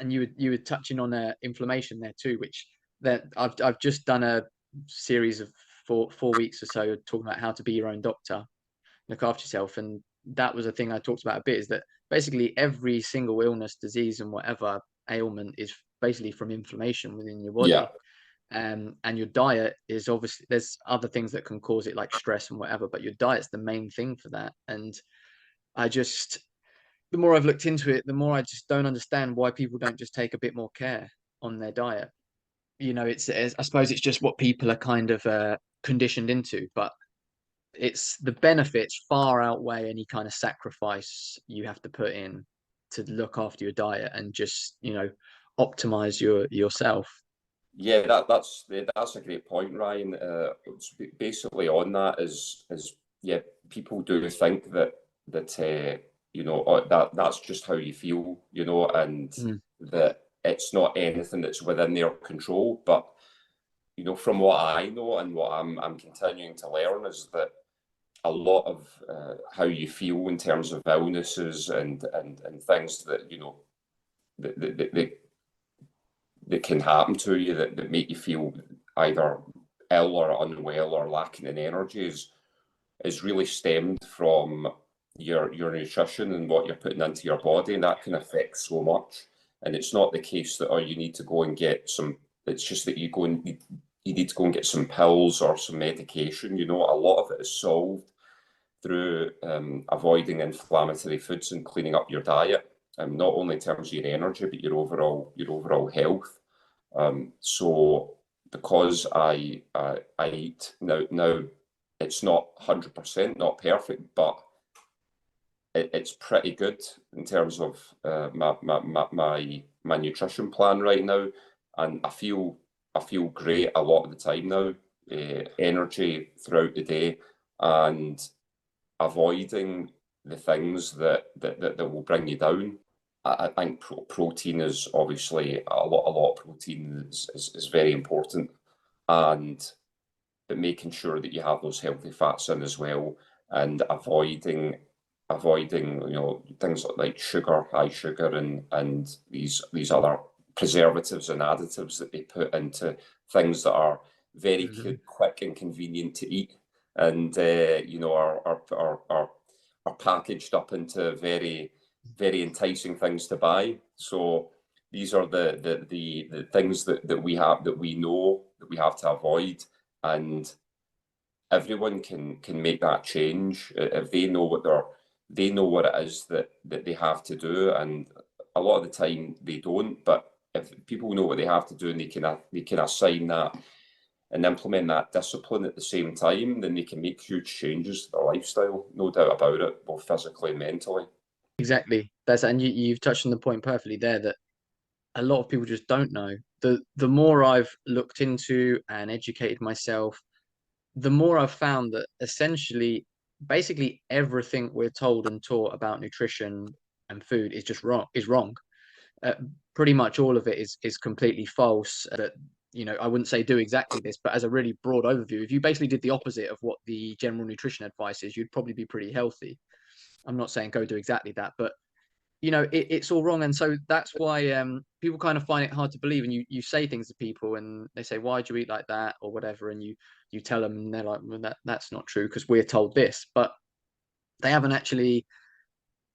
and you were touching on inflammation there too, which that I've just done a series of four weeks or so talking about how to be your own doctor, look after yourself, and that was a thing I talked about a bit. Is that basically every single illness, disease, and whatever ailment is basically from inflammation within your Yeah. body. And your diet is obviously, there's other things that can cause it like stress and whatever, but your diet's the main thing for that. And I just, the more I've looked into it, the more I just don't understand why people don't just take a bit more care on their diet. I suppose it's just what people are kind of conditioned into, but it's the benefits far outweigh any kind of sacrifice you have to put in to look after your diet and just, optimize yourself. Yeah, that's a great point, Ryan. Basically on that is yeah, people do think that that's just how you feel, and Mm. that it's not anything that's within their control. But from what I know and what I'm continuing to learn is that a lot of how you feel in terms of illnesses and things that that, that, that that can happen to you that make you feel either ill or unwell or lacking in energy is really stemmed from your nutrition and what you're putting into your body, and that can affect so much. And it's not the case that you need to go and get some. It's just that you need to go and get some pills or some medication. A lot of it is solved through avoiding inflammatory foods and cleaning up your diet, not only in terms of your energy but your overall health. So because I eat now, it's not 100%, not perfect, but it's pretty good in terms of my nutrition plan right now, and I feel great a lot of the time now, energy throughout the day, and avoiding the things that will bring you down. I think protein is obviously a lot of protein is very important, and but making sure that you have those healthy fats in as well, and avoiding things like sugar, high sugar, and these other preservatives and additives that they put into things that are very Mhm. quick and convenient to eat, and are packaged up into very very enticing things to buy. So these are the things that we know that we have to avoid, and everyone can make that change if they know what it is that they have to do. And a lot of the time they don't, but if people know what they have to do and they can assign that and implement that discipline at the same time, then they can make huge changes to their lifestyle, no doubt about it, both physically and mentally. Exactly. And you've touched on the point perfectly there, that a lot of people just don't know. The more I've looked into and educated myself, the more I've found that essentially, basically everything we're told and taught about nutrition and food is just wrong. Is wrong. Uh, Pretty much all of it is completely false. That, I wouldn't say do exactly this, but as a really broad overview, if you basically did the opposite of what the general nutrition advice is, you'd probably be pretty healthy. I'm not saying go do exactly that, but it's all wrong. And so that's why people kind of find it hard to believe. And you say things to people and they say, why do you eat like that or whatever, and you tell them and they're like, well, that's not true because we're told this. But they haven't actually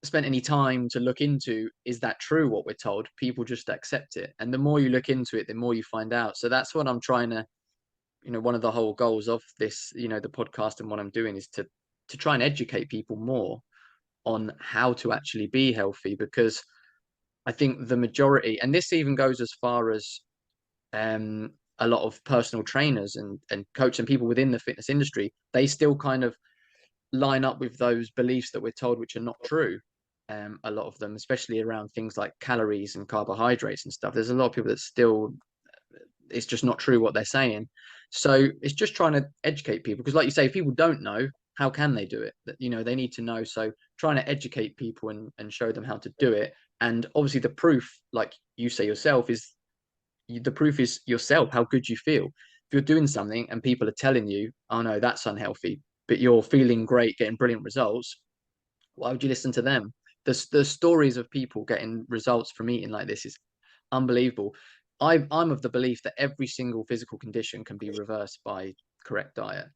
spent any time to look into, is that true what we're told? People just accept it, and the more you look into it, the more you find out. So that's what I'm trying to, one of the whole goals of this, the podcast and what I'm doing is to try and educate people more on how to actually be healthy. Because I think the majority, and this even goes as far as a lot of personal trainers and coaches and people within the fitness industry, they still kind of line up with those beliefs that we're told, which are not true. A lot of them, especially around things like calories and carbohydrates and stuff. There's a lot of people that still, it's just not true what they're saying. So it's just trying to educate people, because like you say, if people don't know, how can they do it? That, they need to know. So trying to educate people and show them how to do it. And obviously the proof, like you say yourself, is the proof is yourself, how good you feel. If you're doing something and people are telling you, oh no, that's unhealthy, but you're feeling great, getting brilliant results, why would you listen to them? The stories of people getting results from eating like this is unbelievable. I'm of the belief that every single physical condition can be reversed by correct diet,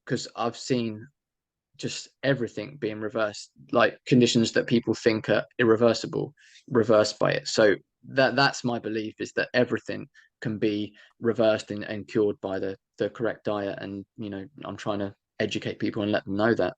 because I've seen just everything being reversed, like conditions that people think are irreversible, reversed by it. So that's my belief, is that everything can be reversed and cured by the correct diet. And I'm trying to educate people and let them know that.